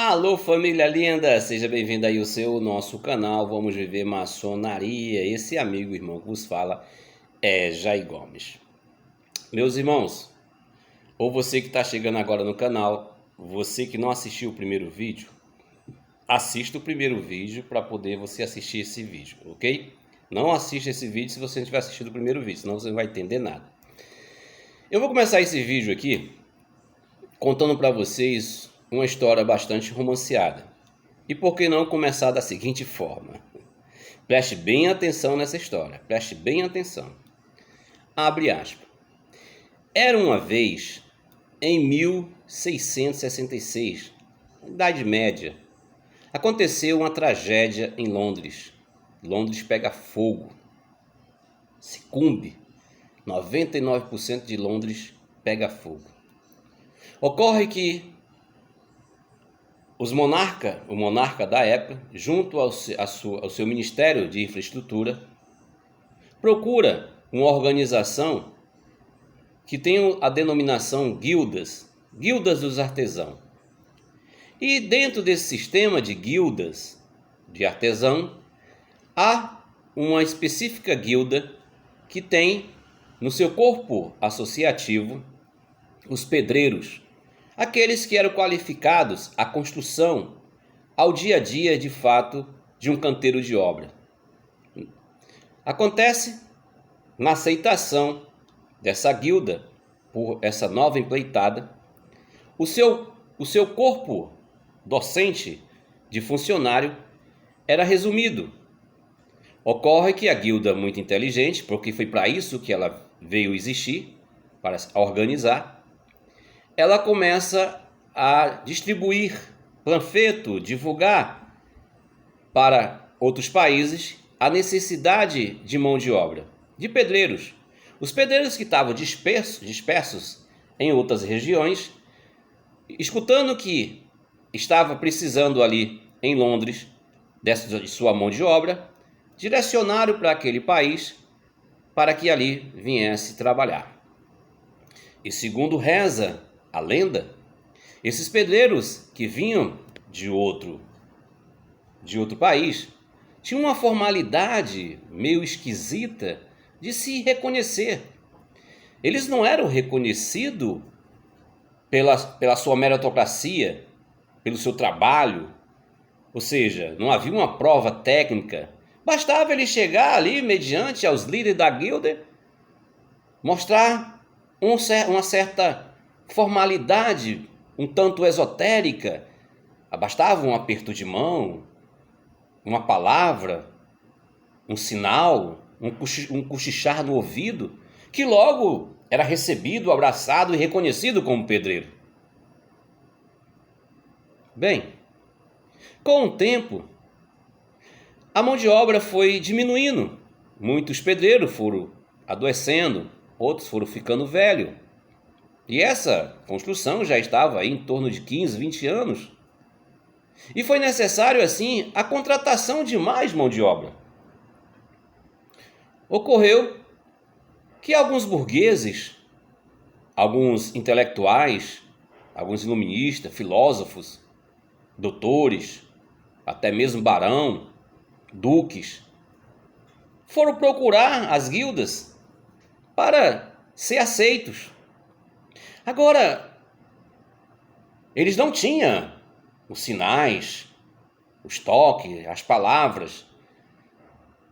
Alô, família linda! Seja bem-vindo aí ao nosso canal. Vamos viver maçonaria. Esse amigo, irmão que vos fala é Jair Gomes. Meus irmãos, ou você que está chegando agora no canal, você que não assistiu o primeiro vídeo, assista o primeiro vídeo para poder você assistir esse vídeo, ok? Não assista esse vídeo se você não tiver assistido o primeiro vídeo, senão você não vai entender nada. Eu vou começar esse vídeo aqui contando para vocês uma história bastante romanceada. E por que não começar da seguinte forma? Preste bem atenção nessa história, preste bem atenção. Abre aspas. Era uma vez, em 1666, Idade Média, aconteceu uma tragédia em Londres. Londres pega fogo, sucumbe. 99% de Londres pega fogo. Ocorre que o monarca da época, junto ao seu Ministério de Infraestrutura, procura uma organização que tem a denominação guildas dos artesãos. E dentro desse sistema de guildas de artesão, há uma específica guilda que tem no seu corpo associativo os pedreiros, aqueles que eram qualificados à construção, ao dia a dia, de fato, de um canteiro de obra. Acontece, na aceitação dessa guilda, por essa nova empreitada, o seu corpo docente de funcionário era resumido. Ocorre que a guilda, muito inteligente, porque foi para isso que ela veio existir, para organizar, ela começa a distribuir panfleto, divulgar para outros países a necessidade de mão de obra, de pedreiros. Os pedreiros que estavam dispersos em outras regiões, escutando que estava precisando ali em Londres de sua mão de obra, direcionaram para aquele país para que ali viesse trabalhar. E segundo reza a lenda, esses pedreiros que vinham de outro país tinham uma formalidade meio esquisita de se reconhecer. Eles não eram reconhecidos pela sua meritocracia, pelo seu trabalho, ou seja, não havia uma prova técnica. Bastava ele chegar ali, mediante aos líderes da guilda, mostrar uma certa formalidade, um tanto esotérica. Bastava um aperto de mão, uma palavra, um sinal, um cochichar no ouvido, que logo era recebido, abraçado e reconhecido como pedreiro. Bem, com o tempo, a mão de obra foi diminuindo. Muitos pedreiros foram adoecendo, outros foram ficando velhos. E essa construção já estava aí em torno de 15, 20 anos. E foi necessário, assim, a contratação de mais mão de obra. Ocorreu que alguns burgueses, alguns intelectuais, alguns iluministas, filósofos, doutores, até mesmo barão, duques, foram procurar as guildas para ser aceitos. Agora, eles não tinham os sinais, os toques, as palavras.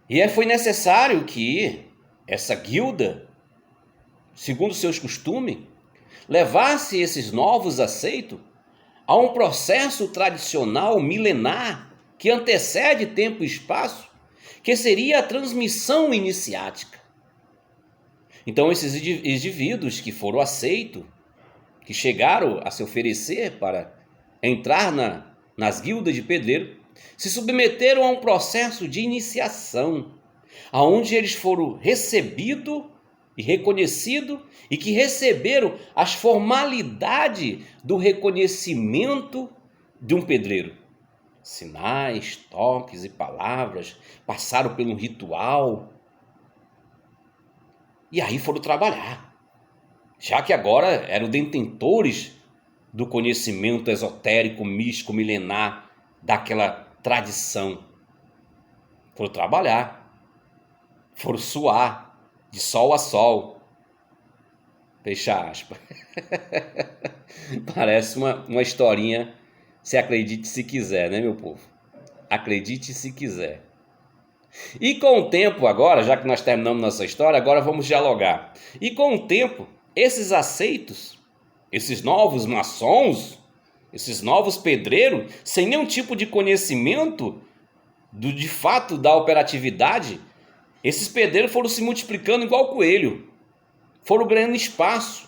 E foi necessário que essa guilda, segundo seus costumes, levasse esses novos aceitos a um processo tradicional milenar que antecede tempo e espaço, que seria a transmissão iniciática. Então, esses indivíduos que foram aceitos, que chegaram a se oferecer para entrar nas guildas de pedreiro, se submeteram a um processo de iniciação, onde eles foram recebidos e reconhecidos e que receberam as formalidades do reconhecimento de um pedreiro. Sinais, toques e palavras, passaram pelo ritual e aí foram trabalhar. Já que agora eram detentores do conhecimento esotérico, místico, milenar, daquela tradição. Foram trabalhar, foram suar, de sol a sol. Fecha aspas. Parece uma historinha, se acredite se quiser, né, meu povo? Acredite se quiser. E com o tempo agora, já que nós terminamos nossa história, agora vamos dialogar. E com o tempo, esses aceitos, esses novos maçons, esses novos pedreiros, sem nenhum tipo de conhecimento de fato da operatividade, esses pedreiros foram se multiplicando igual coelho, foram ganhando espaço,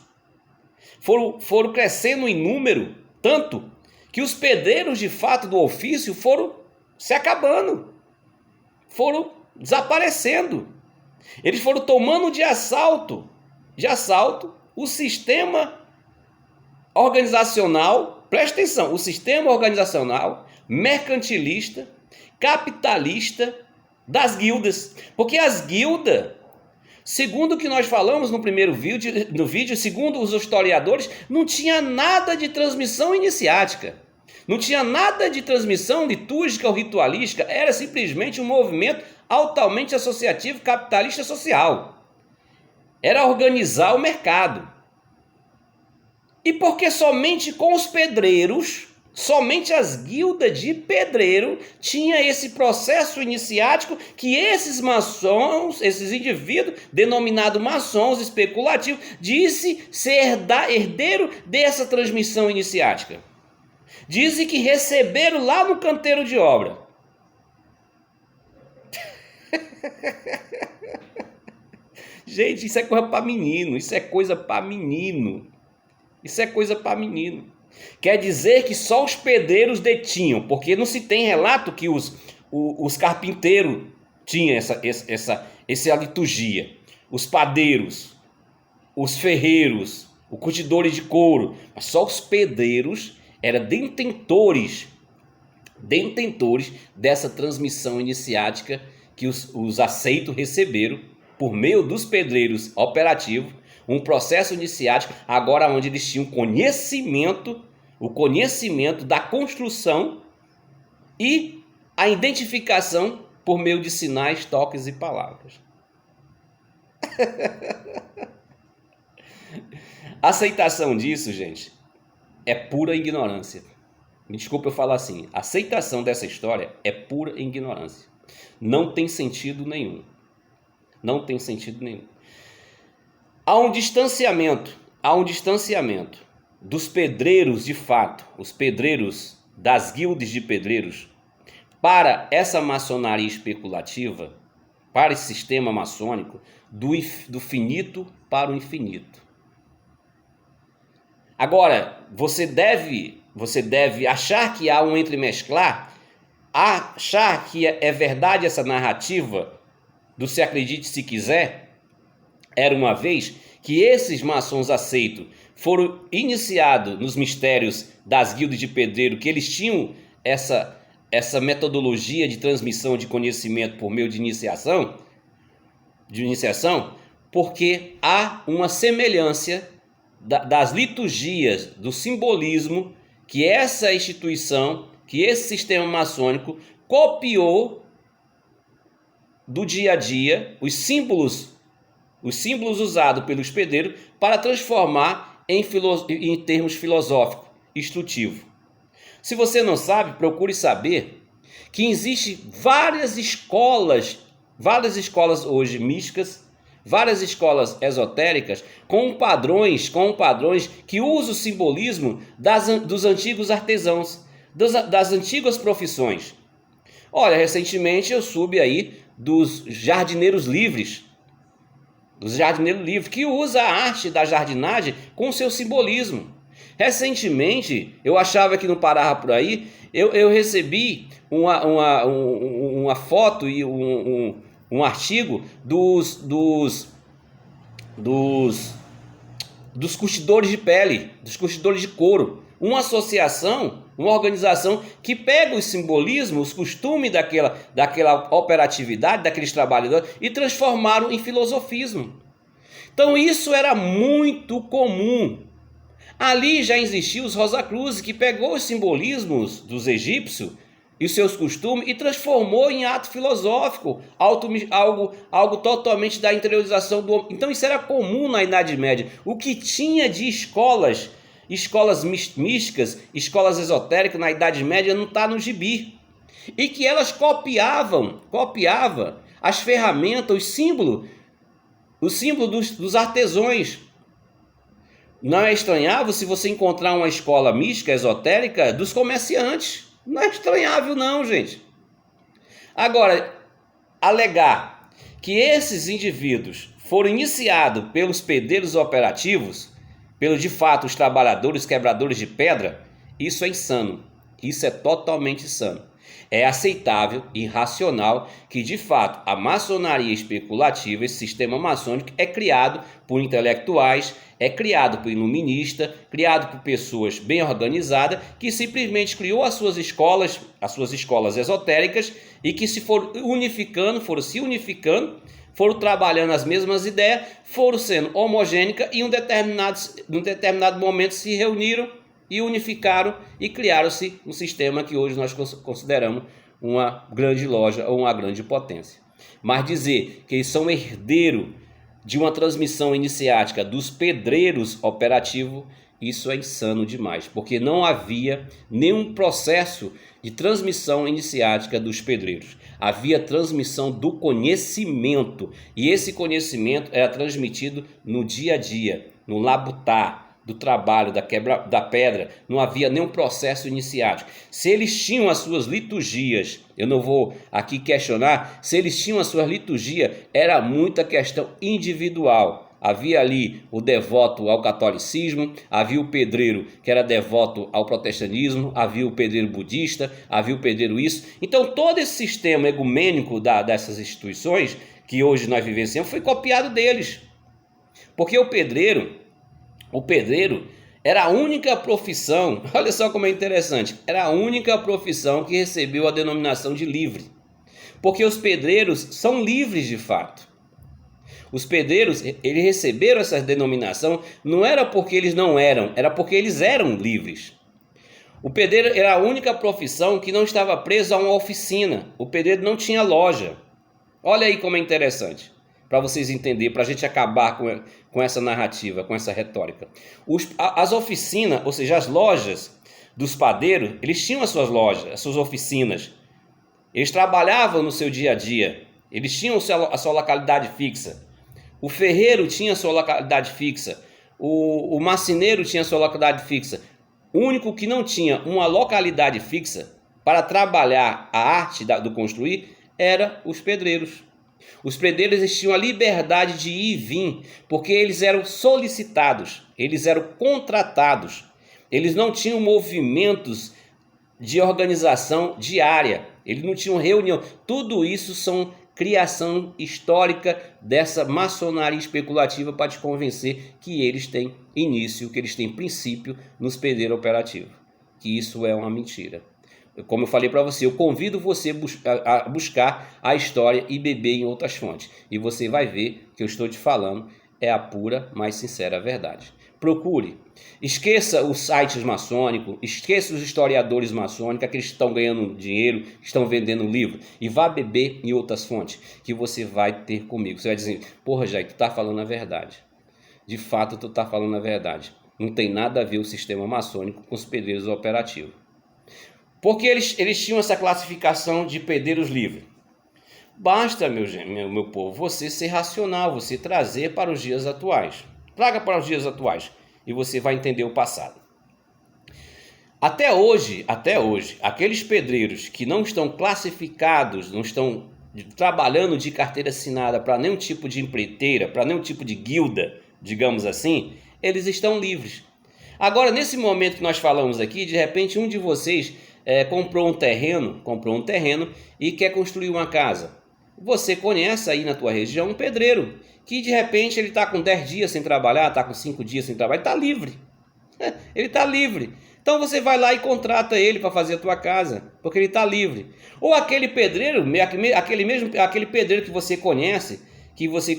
foram crescendo em número, tanto que os pedreiros de fato do ofício foram se acabando, foram desaparecendo. Eles foram tomando de assalto o sistema organizacional, presta atenção, o sistema organizacional mercantilista, capitalista das guildas. Porque as guildas, segundo o que nós falamos no primeiro vídeo, segundo os historiadores, não tinha nada de transmissão iniciática. Não tinha nada de transmissão litúrgica ou ritualística, era simplesmente um movimento altamente associativo, capitalista social. Era organizar o mercado. E porque somente com os pedreiros, somente as guildas de pedreiro tinha esse processo iniciático que esses maçons, esses indivíduos, denominados maçons especulativos, disse ser herdeiro dessa transmissão iniciática. Dizem que receberam lá no canteiro de obra. Gente, isso é coisa para menino, isso é coisa para menino. Isso é coisa para menino. Quer dizer que só os pedreiros detinham, porque não se tem relato que os carpinteiros tinham essa liturgia. Os padeiros, os ferreiros, os curtidores de couro. Mas só os pedreiros eram detentores dessa transmissão iniciática que os aceitos receberam por meio dos pedreiros operativos, um processo iniciático, agora onde eles tinham o conhecimento da construção e a identificação por meio de sinais, toques e palavras. A aceitação disso, gente, é pura ignorância. Me desculpa eu falar assim, a aceitação dessa história é pura ignorância. Não tem sentido nenhum. Não tem sentido nenhum. Há um distanciamento dos pedreiros de fato, os pedreiros das guildas de pedreiros, para essa maçonaria especulativa, para esse sistema maçônico, do finito para o infinito. Agora, você deve achar que há um entremesclar, achar que é verdade essa narrativa do se acredite se quiser. Era uma vez que esses maçons aceitos foram iniciados nos mistérios das guildas de pedreiro, que eles tinham essa metodologia de transmissão de conhecimento por meio de iniciação, porque há uma semelhança das liturgias, do simbolismo que essa instituição, que esse sistema maçônico copiou do dia a dia, os símbolos usados pelos pedreiros para transformar em termos filosóficos, instrutivos. Se você não sabe, procure saber que existem várias escolas hoje místicas, várias escolas esotéricas com padrões que usam o simbolismo dos antigos artesãos, das antigas profissões. Olha, recentemente eu soube aí dos jardineiros livres, que usa a arte da jardinagem com seu simbolismo. Recentemente, eu achava que não parava por aí, eu recebi uma foto e um artigo dos curtidores de pele, dos curtidores de couro. Uma associação, uma organização que pega os simbolismos, os costumes daquela operatividade, daqueles trabalhadores e transformaram em filosofismo. Então isso era muito comum. Ali já existiam os Rosacruzes, que pegou os simbolismos dos egípcios e os seus costumes e transformou em ato filosófico, algo totalmente da interiorização do homem. Então isso era comum na Idade Média. O que tinha de escolas místicas, escolas esotéricas na Idade Média não está no gibi. E que elas copiavam as ferramentas, os símbolos dos artesãos. Não é estranhável se você encontrar uma escola mística, esotérica, dos comerciantes. Não é estranhável não, gente. Agora, alegar que esses indivíduos foram iniciados pelos pedreiros operativos, pelos de fato os trabalhadores quebradores de pedra, isso é insano. Isso é totalmente insano. É aceitável e racional que, de fato, a maçonaria especulativa, esse sistema maçônico, é criado por intelectuais, é criado por iluministas, criado por pessoas bem organizadas, que simplesmente criou as suas escolas esotéricas e que foram se unificando, foram trabalhando as mesmas ideias, foram sendo homogênicas e em um determinado momento se reuniram e unificaram e criaram-se um sistema que hoje nós consideramos uma grande loja ou uma grande potência. Mas dizer que eles são herdeiros de uma transmissão iniciática dos pedreiros operativos, isso é insano demais, porque não havia nenhum processo de transmissão iniciática dos pedreiros. Havia transmissão do conhecimento, e esse conhecimento era transmitido no dia a dia, no labutar, do trabalho, da pedra. Não havia nenhum processo iniciático. Se eles tinham as suas liturgias, eu não vou aqui questionar, se eles tinham as suas liturgias, era muita questão individual. Havia ali o devoto ao catolicismo, havia o pedreiro que era devoto ao protestantismo, havia o pedreiro budista, havia o pedreiro isso. Então todo esse sistema ecumênico dessas instituições, que hoje nós vivenciamos, foi copiado deles. Porque o pedreiro era a única profissão, olha só como é interessante, era a única profissão que recebeu a denominação de livre. Porque os pedreiros são livres de fato. Os pedreiros, eles receberam essa denominação, não era porque eles não eram, era porque eles eram livres. O pedreiro era a única profissão que não estava preso a uma oficina. O pedreiro não tinha loja. Olha aí como é interessante, para vocês entenderem, para a gente acabar com essa narrativa, com essa retórica. As oficinas, ou seja, as lojas dos padeiros, eles tinham as suas lojas, as suas oficinas. Eles trabalhavam no seu dia a dia, eles tinham a sua localidade fixa. O ferreiro tinha a sua localidade fixa, o marceneiro tinha a sua localidade fixa. O único que não tinha uma localidade fixa para trabalhar a arte do construir era os pedreiros. Os pedreiros tinham a liberdade de ir e vir, porque eles eram solicitados, eles eram contratados. Eles não tinham movimentos de organização diária, eles não tinham reunião. Tudo isso são criação histórica dessa maçonaria especulativa para te convencer que eles têm início, que eles têm princípio nos pedreiros operativos. Que isso é uma mentira. Como eu falei para você, eu convido você a buscar a história e beber em outras fontes. E você vai ver que eu estou te falando é a pura, mais sincera verdade. Procure. Esqueça os sites maçônicos, esqueça os historiadores maçônicos, aqueles que estão ganhando dinheiro, que estão vendendo livro, e vá beber em outras fontes, que você vai ter comigo. Você vai dizer, porra, Jair, tu está falando a verdade. De fato, tu está falando a verdade. Não tem nada a ver o sistema maçônico com os pedreiros operativos. Porque eles tinham essa classificação de pedreiros livres. Basta, meu povo, você ser racional, você trazer para os dias atuais. Traga para os dias atuais e você vai entender o passado. Até hoje, aqueles pedreiros que não estão classificados, não estão trabalhando de carteira assinada para nenhum tipo de empreiteira, para nenhum tipo de guilda, digamos assim, eles estão livres. Agora, nesse momento que nós falamos aqui, de repente um de vocês comprou um terreno e quer construir uma casa. Você conhece aí na tua região um pedreiro que de repente ele está com 10 dias sem trabalhar, está com 5 dias sem trabalhar, está livre. Ele está livre. Então você vai lá e contrata ele para fazer a tua casa, porque ele está livre. Ou aquele pedreiro, aquele pedreiro que você conhece, que você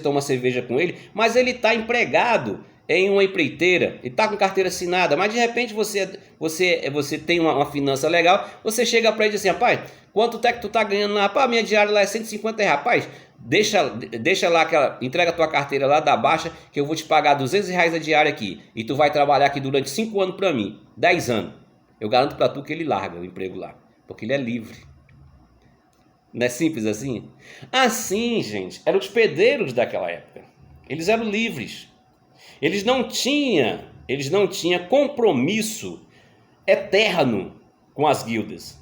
toma cerveja com ele, mas ele está empregado em uma empreiteira e está com carteira assinada, mas de repente você tem uma finança legal, você chega para ele e diz assim, rapaz, quanto é que tu tá ganhando? Rapaz, minha diária lá é R$150, rapaz, deixa lá, entrega a tua carteira lá da baixa, que eu vou te pagar R$200 a diária aqui, e tu vai trabalhar aqui durante 5 anos para mim, 10 anos. Eu garanto para tu que ele larga o emprego lá, porque ele é livre. Não é simples assim? Assim, gente, eram os pedreiros daquela época. Eles eram livres. Eles não tinham compromisso eterno com as guildas.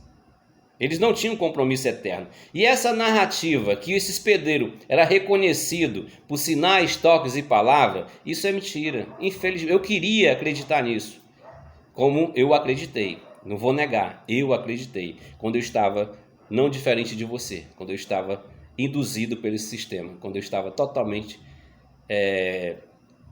Eles não tinham compromisso eterno. E essa narrativa que esses pedreiros era reconhecido por sinais, toques e palavras, isso é mentira. Infelizmente, eu queria acreditar nisso, como eu acreditei. Não vou negar, eu acreditei quando eu estava não diferente de você, quando eu estava induzido pelo sistema, quando eu estava totalmente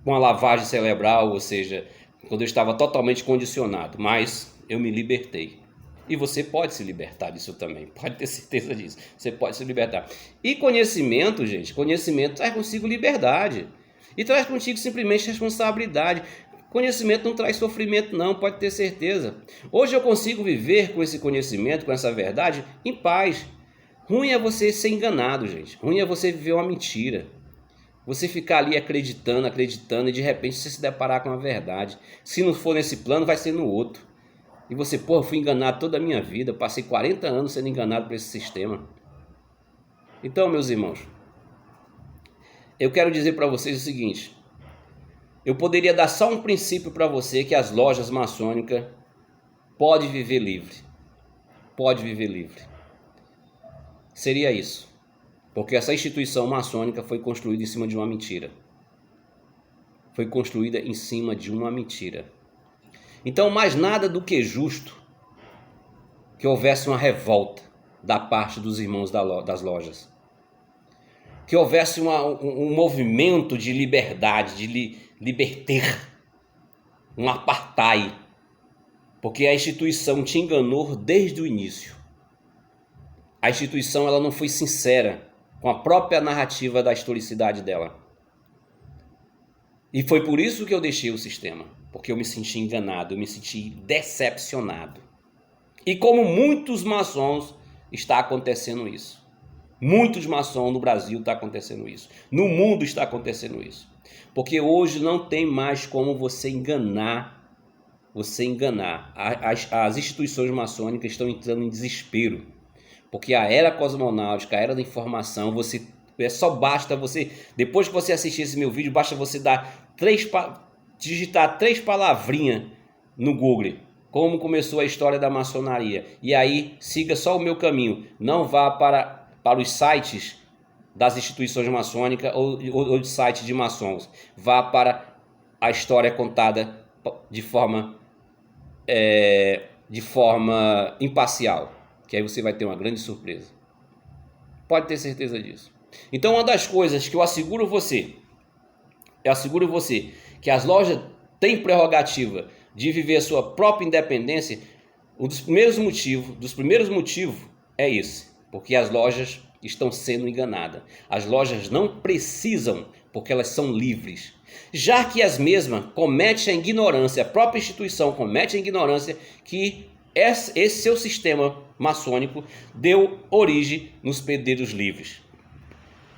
com a lavagem cerebral, ou seja, quando eu estava totalmente condicionado, mas eu me libertei. E você pode se libertar disso também, pode ter certeza disso, você pode se libertar. E conhecimento, gente, conhecimento traz consigo liberdade, e traz consigo simplesmente responsabilidade. Conhecimento não traz sofrimento não, pode ter certeza. Hoje eu consigo viver com esse conhecimento, com essa verdade, em paz. Ruim é você ser enganado, gente. Ruim é você viver uma mentira. Você ficar ali acreditando e de repente você se deparar com a verdade. Se não for nesse plano, vai ser no outro. E você, eu fui enganado toda a minha vida, passei 40 anos sendo enganado por esse sistema. Então, meus irmãos, eu quero dizer para vocês o seguinte. Eu poderia dar só um princípio para você, que as lojas maçônicas podem viver livre. Pode viver livre. Seria isso. Porque essa instituição maçônica foi construída em cima de uma mentira. Foi construída em cima de uma mentira. Então, mais nada do que justo que houvesse uma revolta da parte dos irmãos das lojas. Que houvesse um movimento de liberdade, de liberter, um apartheid, porque a instituição te enganou desde o início. A instituição ela não foi sincera com a própria narrativa da historicidade dela. E foi por isso que eu deixei o sistema, porque eu me senti enganado, eu me senti decepcionado. E como muitos maçons, está acontecendo isso. Muitos maçons no Brasil está acontecendo isso. No mundo está acontecendo isso. Porque hoje não tem mais como você enganar. As instituições maçônicas estão entrando em desespero. Porque a era cosmonáutica, a era da informação, basta você, depois que você assistir esse meu vídeo, basta você digitar 3 palavrinhas no Google. Como começou a história da maçonaria. E aí, siga só o meu caminho. Não vá para os sites das instituições maçônicas ou de sites de maçons. Vá para a história contada de forma imparcial, que aí você vai ter uma grande surpresa. Pode ter certeza disso. Então, uma das coisas que eu asseguro você que as lojas têm prerrogativa de viver a sua própria independência. Um dos primeiros motivos é esse, porque as lojas estão sendo enganadas. As lojas não precisam, porque elas são livres. Já que as mesmas cometem a ignorância, a própria instituição comete a ignorância que esse seu sistema maçônico deu origem nos pedreiros livres.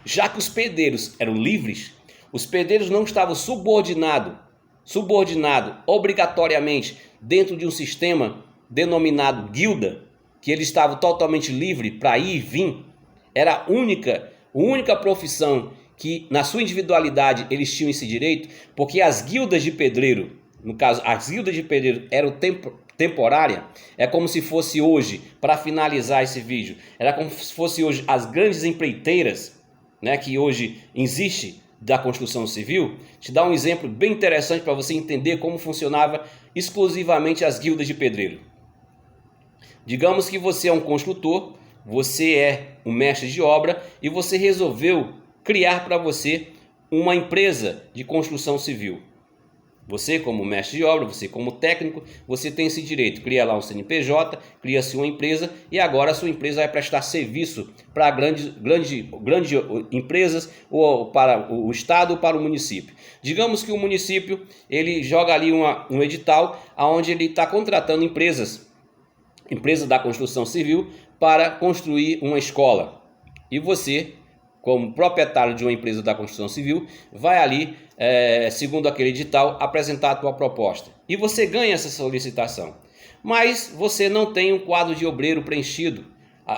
Já que os pedreiros eram livres, os pedreiros não estavam subordinados obrigatoriamente dentro de um sistema denominado guilda, que eles estavam totalmente livres para ir e vir. Era a única profissão que, na sua individualidade, eles tinham esse direito, porque as guildas de pedreiro, no caso, as guildas de pedreiro eram temporária. É como se fosse hoje, para finalizar esse vídeo, era como se fosse hoje as grandes empreiteiras, né, que hoje existe da construção civil. Te dar um exemplo bem interessante para você entender como funcionava exclusivamente as guildas de pedreiro. Digamos que você é um construtor, você é um mestre de obra e você resolveu criar para você uma empresa de construção civil. Você como mestre de obra, você como técnico, você tem esse direito. Cria lá um CNPJ, cria-se uma empresa e agora a sua empresa vai prestar serviço para grandes empresas ou para o estado ou para o município. Digamos que o município ele joga ali um edital onde ele está contratando empresa da construção civil para construir uma escola. E você, como proprietário de uma empresa da construção civil, vai ali, segundo aquele edital, apresentar a tua proposta. E você ganha essa solicitação. Mas você não tem um quadro de obreiro preenchido.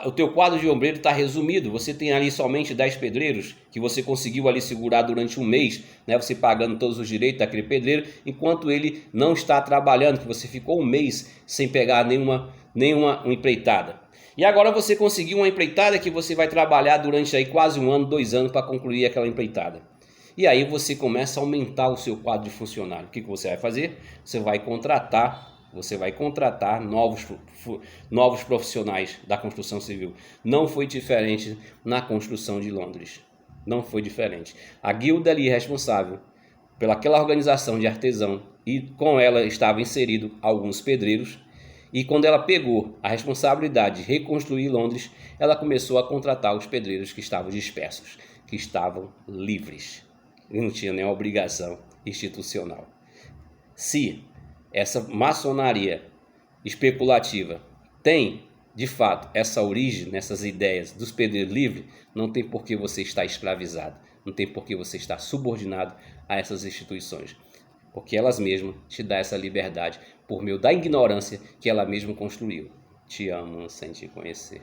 O teu quadro de obreiro está resumido. Você tem ali somente 10 pedreiros que você conseguiu ali segurar durante um mês, né? Você pagando todos os direitos daquele pedreiro, enquanto ele não está trabalhando, que você ficou um mês sem pegar nenhuma empreitada. E agora você conseguiu uma empreitada que você vai trabalhar durante aí quase 1 ano, 2 anos para concluir aquela empreitada. E aí você começa a aumentar o seu quadro de funcionário. O que você vai fazer? Você vai contratar novos profissionais da construção civil. Não foi diferente na construção de Londres. Não foi diferente. A guilda ali responsável pelaquela organização de artesão e com ela estavam inseridos alguns pedreiros. E quando ela pegou a responsabilidade de reconstruir Londres, ela começou a contratar os pedreiros que estavam dispersos, que estavam livres. E não tinha nenhuma obrigação institucional. Se essa maçonaria especulativa tem, de fato, essa origem nessas ideias dos pedreiros livres, não tem por que você estar escravizado, não tem por que você estar subordinado a essas instituições, porque elas mesmas te dão essa liberdade por meio da ignorância que ela mesma construiu. Te amo sem te conhecer.